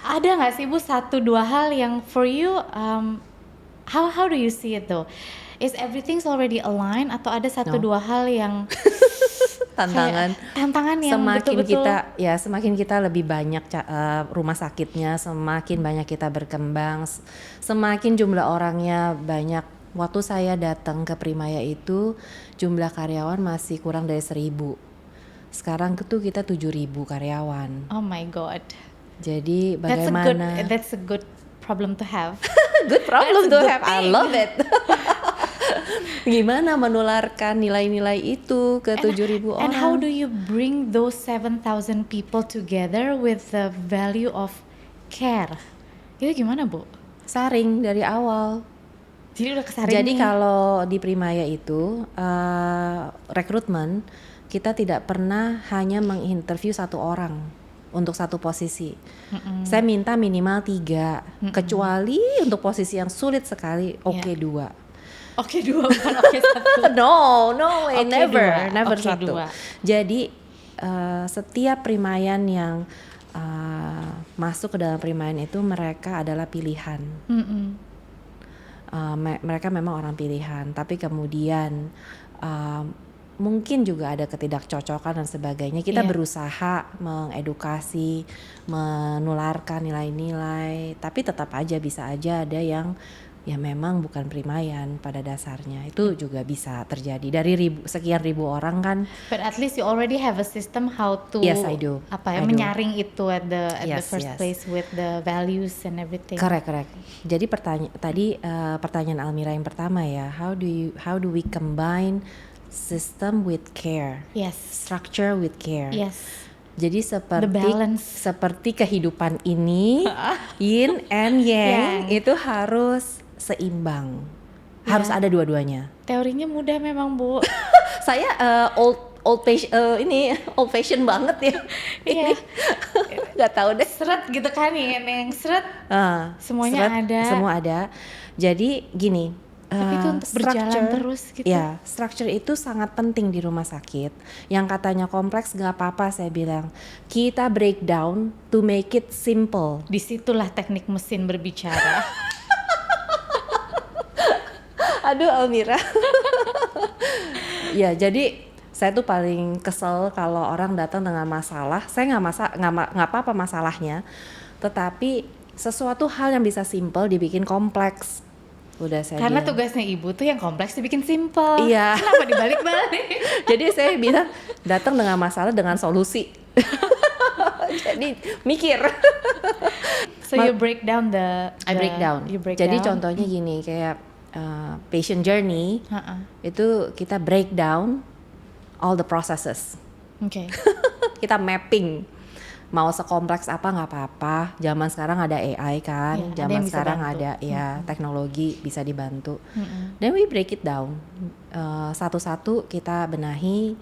Ada nggak sih Bu satu dua hal yang for you how do you see it though? Is everything's already aligned atau ada satu No. dua hal yang Tantangan. kayak tantangan yang Semakin betul-betul semakin kita lebih banyak rumah sakitnya, semakin banyak kita berkembang, semakin jumlah orangnya banyak. Waktu saya datang ke Primaya itu jumlah karyawan masih kurang dari 1.000. Sekarang tuh kita 7.000 karyawan. oh my god. Jadi bagaimana? That's a good problem to have. Good problem That's a to good have. I thing. love it. Gimana menularkan nilai-nilai itu ke 7.000 orang? And how do you bring those 7,000 people together with the value of care? Itu gimana Bu? Saring dari awal. Jadi udah kesaring Jadi nih. kalau di Primaya itu rekrutmen, kita tidak pernah hanya menginterview satu orang untuk satu posisi. Saya minta minimal 3, kecuali untuk posisi yang sulit sekali, oke 2. Oke 2 bukan oke 1. No way, Oke, never 2. Oke, satu. 2. Jadi setiap Primayan yang masuk ke dalam Primayan itu mereka adalah pilihan. Mereka memang orang pilihan, tapi kemudian mungkin juga ada ketidakcocokan dan sebagainya. Kita berusaha mengedukasi, menularkan nilai-nilai, tapi tetap aja bisa aja ada yang ya memang bukan Primayan pada dasarnya. Itu juga bisa terjadi dari sekian ribu orang kan. But at least you already have a system how to Yes, I do. menyaring itu at the Yes, first yes. place with the values and everything. Correct. Jadi pertanyaan Almira yang pertama ya, how do we combine system with care, Yes. structure with care. Yes. Jadi The balance. seperti kehidupan ini, yin and yang itu harus seimbang, harus ada dua-duanya. Teorinya mudah memang Bu. Saya old fashion banget ya. Iya. Gak tahu deh. Seret gitu kan yang seret semuanya Seret, ada. Semua ada. Jadi gini. Tapi itu untuk berjalan terus gitu. Ya, structure itu sangat penting di rumah sakit. Yang katanya kompleks gak apa-apa, saya bilang. Kita breakdown to make it simple. Disitulah teknik mesin berbicara. Aduh Almira. Ya, jadi saya tuh paling kesel kalau orang datang dengan masalah. Saya nggak apa-apa masalahnya, tetapi sesuatu hal yang bisa simple dibikin kompleks. Udah saya Karena bilang. tugasnya ibu tuh yang kompleks dibikin simple. Iya. Kenapa dibalik-balik? Jadi saya bilang datang dengan masalah dengan solusi. Jadi mikir. So you break down I break down. You break Jadi down. contohnya gini, kayak patient journey itu kita break down all the processes. Oke. Kita mapping. Mau sekompleks apa nggak apa-apa. Zaman sekarang ada AI kan. Iya, ada yang Zaman bisa sekarang bantu. ada ya teknologi bisa dibantu. Then we break it down. Satu-satu kita benahi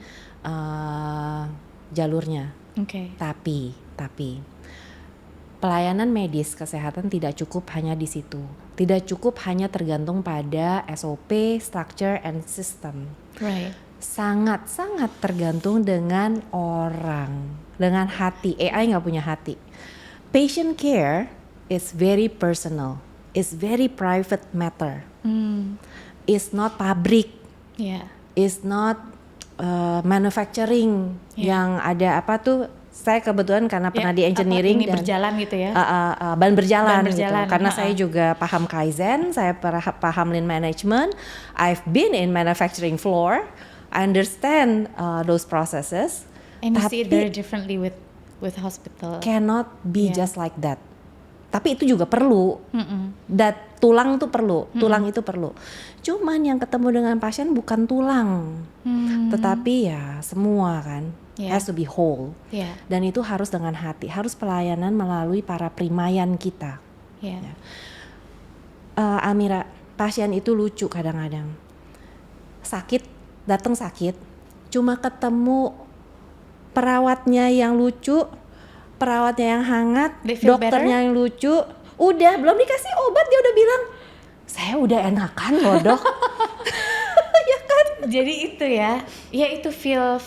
jalurnya. Oke. Tapi pelayanan medis kesehatan tidak cukup hanya di situ. Tidak cukup hanya tergantung pada SOP, structure, and system. Right. Sangat tergantung dengan orang, dengan hati. AI nggak punya hati. Patient care is very personal, is very private matter. Is not public, Yeah. is not manufacturing yang ada apa tuh. Saya kebetulan karena pernah di engineering ini dan berjalan gitu ya. ban berjalan Ban berjalan, gitu. Karena saya juga paham Kaizen, saya paham Lean Management. I've been in manufacturing floor. I understand those processes. And you see it Tapi very differently with hospital. cannot be just like that. Tapi itu juga perlu. Tulang tuh perlu, tulang itu perlu. Cuman yang ketemu dengan pasien bukan tulang, tetapi ya semua kan. Has to be whole. Yeah. Dan itu harus dengan hati, harus pelayanan melalui para primayan kita. Yeah. Almira, pasien itu lucu kadang-kadang. Datang sakit, cuma ketemu perawatnya yang lucu, perawatnya yang hangat, They feel dokternya yang lucu, udah belum dikasih obat dia udah bilang, saya udah enakan loh dok. Ya kan? Jadi itu ya itu feel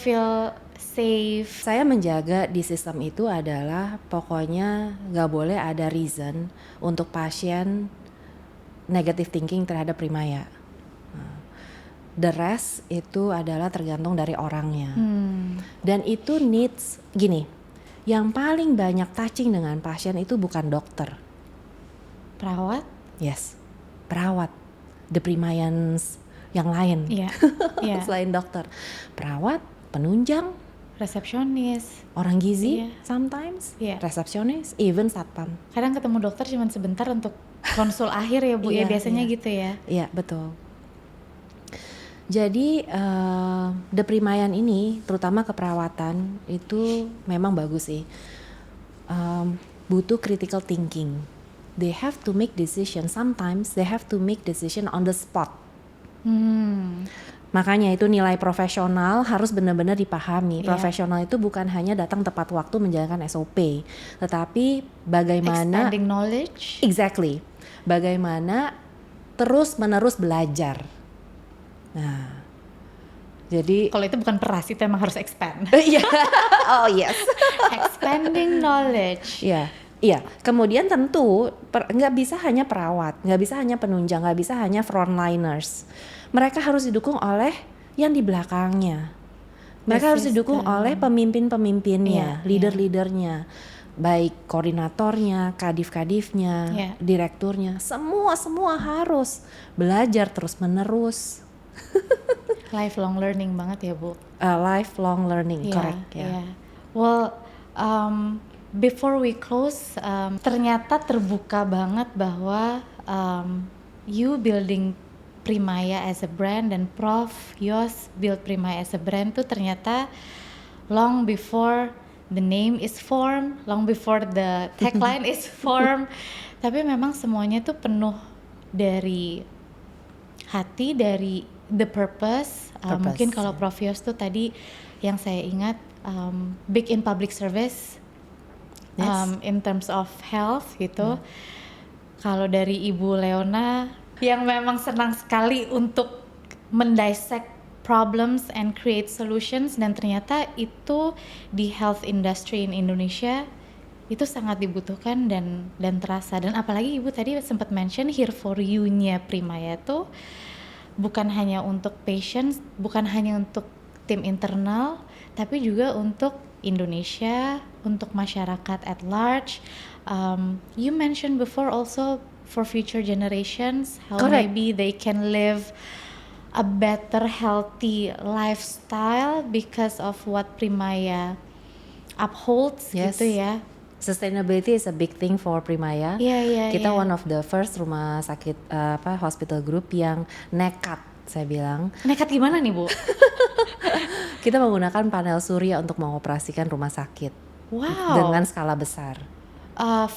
safe. Saya menjaga di sistem itu adalah pokoknya nggak boleh ada reason untuk pasien negative thinking terhadap Primaya. The rest itu adalah tergantung dari orangnya. Dan itu needs, gini, yang paling banyak touching dengan pasien itu bukan dokter. Perawat? Yes, perawat. The Primayans yang lain. Iya. Iya. Selain dokter. Perawat, penunjang, Resepsionis. orang gizi, Iya. sometimes, Iya. resepsionis, even satpam. Kadang ketemu dokter cuma sebentar untuk konsul akhir ya Bu, ya Iya, biasanya iya. gitu ya. Iya, betul. Jadi The Primayan ini, terutama keperawatan, itu memang bagus sih. Butuh critical thinking. They have to make decision. Sometimes they have to make decision on the spot. Makanya itu nilai profesional harus benar-benar dipahami. Iya. Profesional itu bukan hanya datang tepat waktu menjalankan SOP, tetapi bagaimana Expanding knowledge. exactly, bagaimana terus-menerus belajar. Nah, jadi Kalau itu bukan peras, itu emang harus expand. iya, oh yes, Expanding knowledge. iya, iya. Kemudian tentu nggak bisa hanya perawat, nggak bisa hanya penunjang, nggak bisa hanya frontliners. Mereka harus didukung oleh yang di belakangnya. Mereka harus didukung Assistant. oleh pemimpin-pemimpinnya, Iya, leader-leadernya, baik koordinatornya, kadif-kadifnya, Iya. direkturnya, semua harus belajar terus-menerus. Lifelong learning banget ya Bu. Lifelong learning, Iya, correct ya. iya. Well, before we close, ternyata terbuka banget bahwa you building Primaya as a brand dan Prof Yos build Primaya as a brand tuh ternyata long before the name is formed, long before the tagline is formed. Tapi memang semuanya tuh penuh dari hati, dari the purpose. Mungkin kalau Prof Yos tuh tadi yang saya ingat big in public service, Yes. in terms of health gitu. Kalau dari Ibu Leona yang memang senang sekali untuk mendissect problems and create solutions, dan ternyata itu di health industry in Indonesia itu sangat dibutuhkan dan terasa. Dan apalagi Ibu tadi sempat mention here for you-nya Primaya tuh bukan hanya untuk patients, bukan hanya untuk tim internal, tapi juga untuk Indonesia, untuk masyarakat at large. You mentioned before also for future generations, how Correct. maybe they can live a better healthy lifestyle because of what Primaya upholds. Yes. Gitu ya. Sustainability is a big thing for Primaya. Iya. Kita one of the first rumah sakit hospital group yang nekat, saya bilang. Nekat gimana nih Bu? Kita menggunakan panel surya untuk mengoperasikan rumah sakit Wow. dengan skala besar.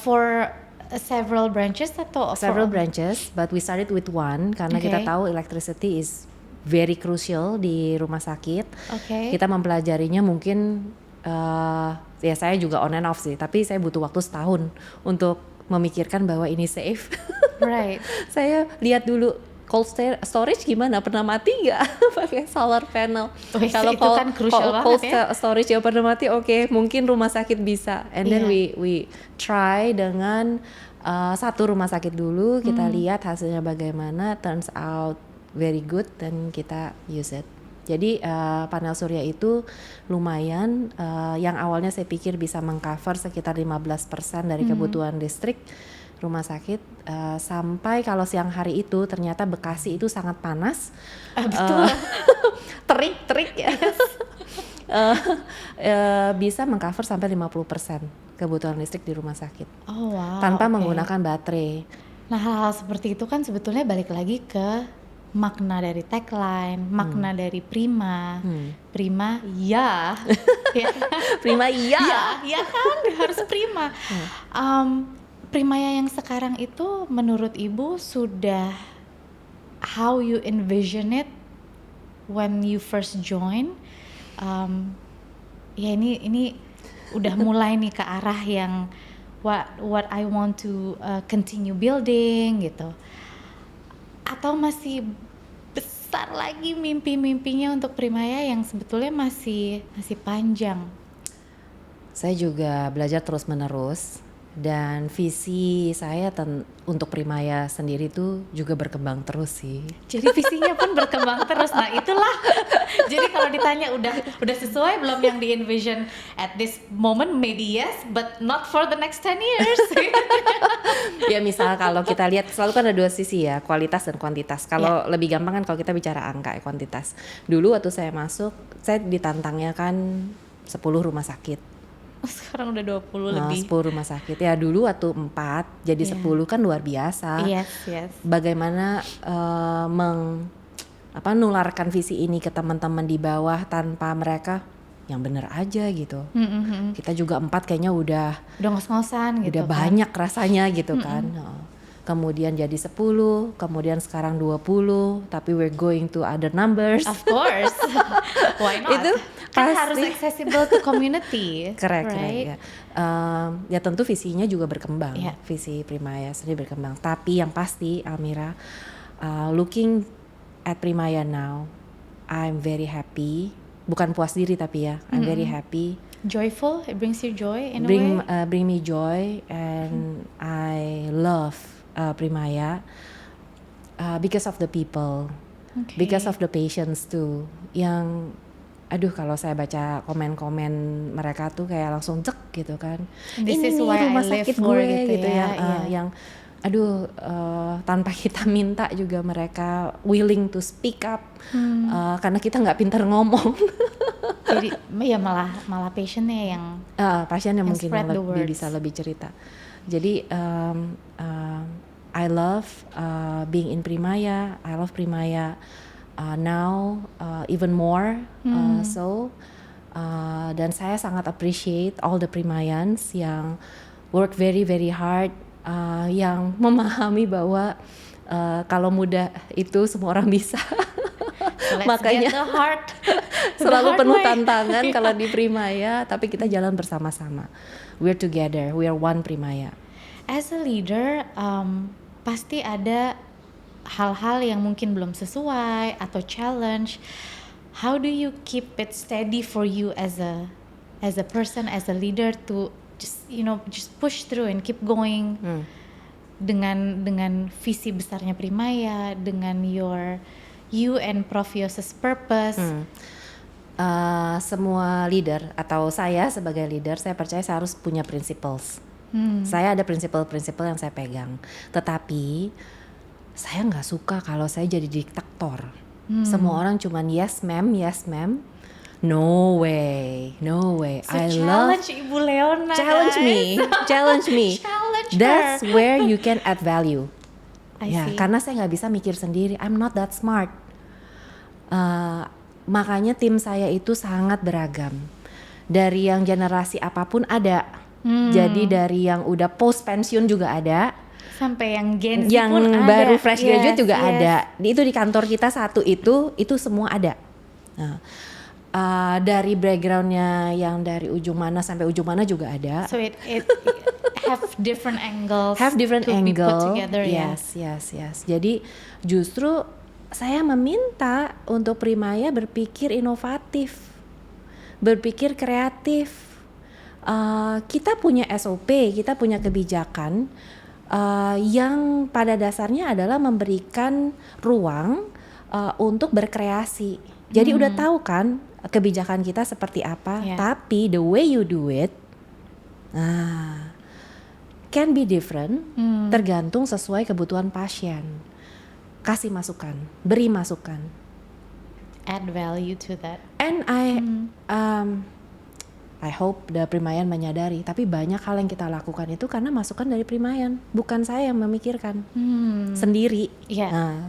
For several branches atau Several branches, but we started with one karena kita Okay. tahu electricity is very crucial di rumah sakit. Oke. Kita mempelajarinya mungkin ya saya juga on and off sih, tapi saya butuh waktu setahun untuk memikirkan bahwa ini safe. Right. Saya lihat dulu cold storage gimana, pernah mati nggak pakai solar panel. Wih, itu kan crucial cold banget ya. storage yang pernah mati, oke, mungkin rumah sakit bisa. And then Iya. we try dengan satu rumah sakit dulu, kita lihat hasilnya bagaimana, turns out very good, dan kita use it. Jadi panel surya itu lumayan, yang awalnya saya pikir bisa mengcover sekitar 15% dari kebutuhan listrik rumah sakit, sampai kalau siang hari itu ternyata Bekasi itu sangat panas, Betul. terik ya. Bisa mengcover sampai 50% kebutuhan listrik di rumah sakit Oh wow. tanpa oke. menggunakan baterai. Nah hal-hal seperti itu kan sebetulnya balik lagi ke makna dari tagline, makna dari Prima. Prima ya. Ya. Prima iya. Ya kan harus Prima. Primaya yang sekarang itu menurut Ibu sudah how you envision it when you first join. Ya ini udah mulai nih ke arah yang what I want to continue building gitu. Atau masih besar besar lagi mimpi-mimpinya untuk Primaya yang sebetulnya masih panjang? Saya juga belajar terus-menerus dan visi saya untuk Primaya sendiri tuh juga berkembang terus sih. Jadi visinya pun berkembang terus. Nah itulah. Jadi kalau ditanya udah sesuai belum yang di envision at this moment, maybe yes, but not for the next 10 years. Ya misal kalau kita lihat selalu kan ada dua sisi ya, kualitas dan kuantitas. Kalau lebih gampang kan kalau kita bicara angka ya, kuantitas. Dulu waktu saya masuk, saya ditantangnya kan 10 rumah sakit. Sekarang udah 20 lebih. 10 rumah sakit. Ya dulu waktu 4 jadi 10 kan luar biasa. Yes. Bagaimana nularkan visi ini ke teman-teman di bawah tanpa mereka yang bener aja gitu. Kita juga 4 kayaknya udah ngos-ngosan gitu. Udah banyak rasanya gitu kan. Kemudian jadi 10, kemudian sekarang 20, tapi we're going to other numbers. Of course. Why not? Itu kan pasti harus accessible to community. Correct right? ya. Ya tentu visinya juga berkembang. Yeah. Visi Primaya sendiri berkembang. Tapi yang pasti Almira, looking at Primaya now, I'm very happy. Bukan puas diri tapi ya, I'm very happy. Joyful, it brings you joy in a way. Bring me joy, and I love Primaya because of the people, because of the patients too. Yang kalau saya baca komen-komen mereka tuh kayak langsung cek gitu kan. This ini is nih why rumah I live sakit for gue gitu ya, yang tanpa kita minta juga mereka willing to speak up karena kita nggak pintar ngomong. Jadi ya malah patientnya yang pasiennya mungkin yang bisa lebih cerita. Jadi I love being in Primaya. I love Primaya now even more. Dan saya sangat appreciate all the Primayans yang work very very hard, yang memahami bahwa kalau muda itu semua orang bisa. Makanya selalu penuh tantangan kalau di Primaya, tapi kita jalan bersama-sama. We're together, we are one Primaya. As a leader, pasti ada hal-hal yang mungkin belum sesuai atau challenge. How do you keep it steady for you as a person, as a leader to just push through and keep going dengan visi besarnya Primaya, dengan you and Prof Yos's purpose. Semua leader atau saya sebagai leader, saya percaya saya harus punya principles. Saya ada prinsip-prinsip yang saya pegang, tetapi saya nggak suka kalau saya jadi diktator. Semua orang cuman yes ma'am, no way. So challenge Ibu Leona, challenge me. Challenge That's her. where you can add value. I see. Karena saya nggak bisa mikir sendiri, I'm not that smart. Makanya tim saya itu sangat beragam. Dari yang generasi apapun ada. Jadi dari yang udah post pensiun juga ada, sampai yang Gen Z yang pun baru ada. fresh graduate juga ada. Itu di kantor kita itu semua ada. Nah, dari backgroundnya yang dari ujung mana sampai ujung mana juga ada. So it have different angles. Be put together. Yes. Jadi justru saya meminta untuk Primaya berpikir inovatif, berpikir kreatif. Kita punya SOP, kita punya kebijakan yang pada dasarnya adalah memberikan ruang untuk berkreasi. Jadi udah tahu kan kebijakan kita seperti apa, tapi the way you do it can be different, tergantung sesuai kebutuhan pasien. Kasih masukan, beri masukan. Add value to that. And I hope the Primayan menyadari, tapi banyak hal yang kita lakukan itu karena masukan dari Primayan, bukan saya yang memikirkan sendiri.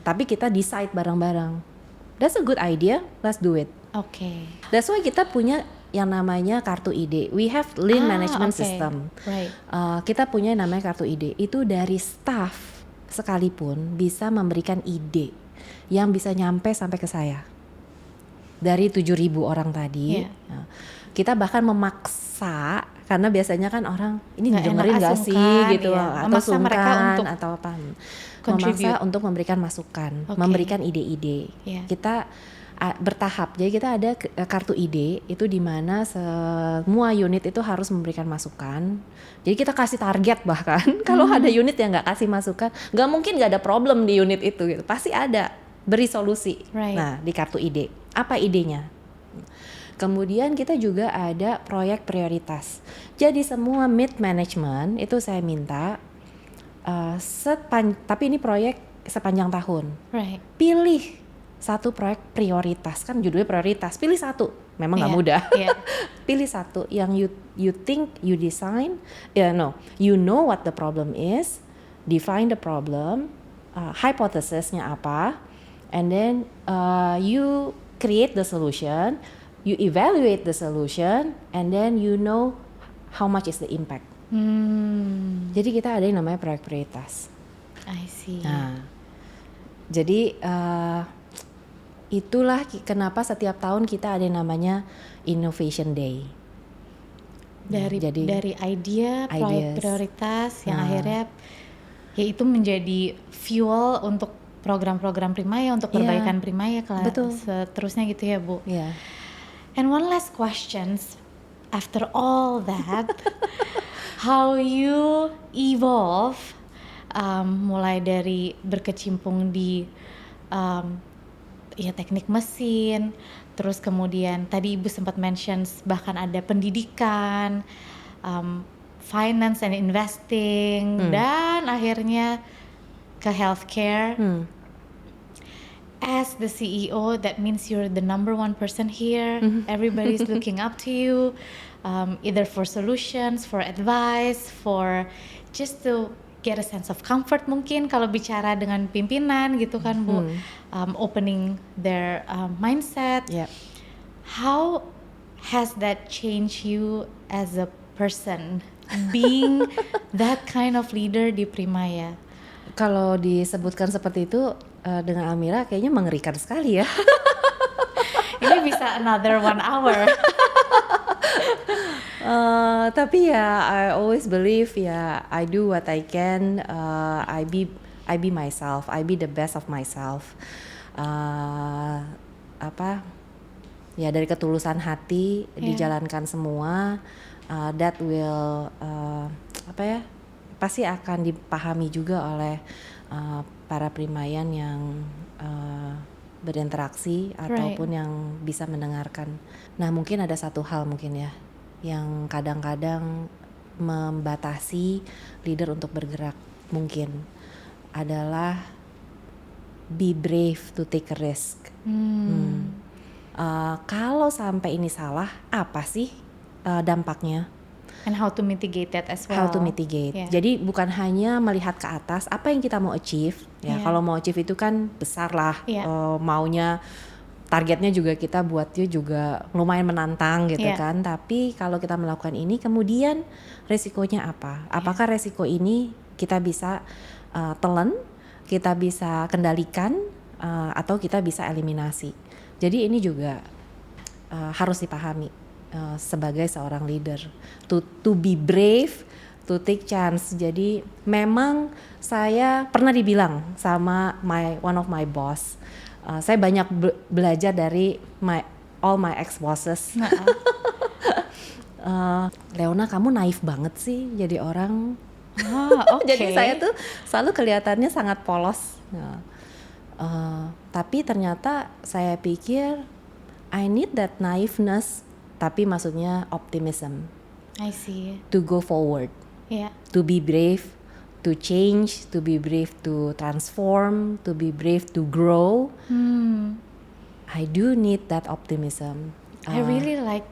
Tapi kita decide bareng-bareng. That's a good idea, let's do it. Okay. That's why kita punya yang namanya kartu ide. We have lean management system. Right. Kita punya yang namanya kartu ide. Itu dari staff sekalipun bisa memberikan ide yang bisa nyampe sampai ke saya. Dari 7.000 orang tadi. Kita bahkan memaksa, karena biasanya kan orang ini Nggak dengerin enak, gak sih gitu, iya. atau Memaksa mereka sungkan untuk atau apa. contribute. Memaksa untuk memberikan masukan, Oke. memberikan ide-ide. Iya. Kita bertahap. Jadi kita ada kartu ide itu di mana semua unit itu harus memberikan masukan. Jadi kita kasih target bahkan. Kalau ada unit yang nggak kasih masukan, nggak mungkin nggak ada problem di unit itu gitu. Pasti ada, beri solusi. Right. Nah, di kartu ide, apa idenya? Kemudian kita juga ada proyek prioritas. Jadi semua mid management itu saya minta tapi ini proyek sepanjang tahun. Right. Pilih satu proyek prioritas, kan judulnya prioritas, pilih satu, memang nggak Iya, mudah. iya. Pilih satu yang you think you design, you know what the problem is, define the problem, hypothesisnya apa, and then you create the solution, you evaluate the solution, and then you know how much is the impact. Jadi kita ada yang namanya proyek prioritas. I see. Nah, jadi itulah kenapa setiap tahun kita ada yang namanya Innovation Day. Dari idea, proyek ideas. prioritas yang akhirnya ya itu menjadi fuel untuk program-program Primaya, untuk Iya. perbaikan Primaya Betul. seterusnya gitu ya Bu. Yeah. And one last questions, after all that, how you evolve, mulai dari berkecimpung di ya teknik mesin, terus kemudian tadi Ibu sempat mentions bahkan ada pendidikan, finance and investing, dan akhirnya ke healthcare. As the CEO, that means you're the number one person here. Everybody's looking up to you, either for solutions, for advice, for just to get a sense of comfort mungkin kalau bicara dengan pimpinan gitu kan Bu, opening their mindset. Yeah. How has that changed you as a person, being that kind of leader di Primaya? Kalau disebutkan seperti itu dengan Almira kayaknya mengerikan sekali ya. Ini bisa another 1 hour. Tapi ya I always believe ya I do what I can, I be myself, I be the best of myself. Ya dari ketulusan hati dijalankan semua, that will pasti akan dipahami juga oleh para primayan yang berinteraksi ataupun yang bisa mendengarkan. Nah mungkin ada satu hal mungkin ya yang kadang-kadang membatasi leader untuk bergerak mungkin adalah be brave to take a risk. Kalau sampai ini salah, apa sih dampaknya? And how to mitigate that as well. How to mitigate. Yeah. Jadi bukan hanya melihat ke atas apa yang kita mau achieve. Ya, kalau mau achieve itu kan besar lah. Maunya targetnya juga kita buatnya juga lumayan menantang gitu kan. Tapi kalau kita melakukan ini kemudian resikonya apa? Apakah resiko ini kita bisa telan, kita bisa kendalikan atau kita bisa eliminasi. Jadi ini juga harus dipahami sebagai seorang leader, to be brave, to take chance. Jadi memang saya pernah dibilang sama one of my boss, saya banyak belajar dari all my ex bosses. Leona, kamu naif banget sih jadi orang. Jadi saya tuh selalu kelihatannya sangat polos. Tapi ternyata saya pikir I need that naiveness. Tapi maksudnya optimism. I see. To go forward. Yeah. To be brave, to change, to be brave to transform, to be brave to grow. I do need that optimism. I really like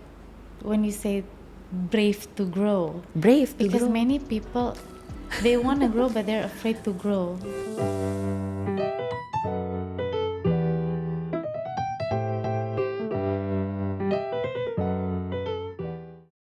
when you say brave to grow. Brave to because grow. many people, they want to grow but they're afraid to grow.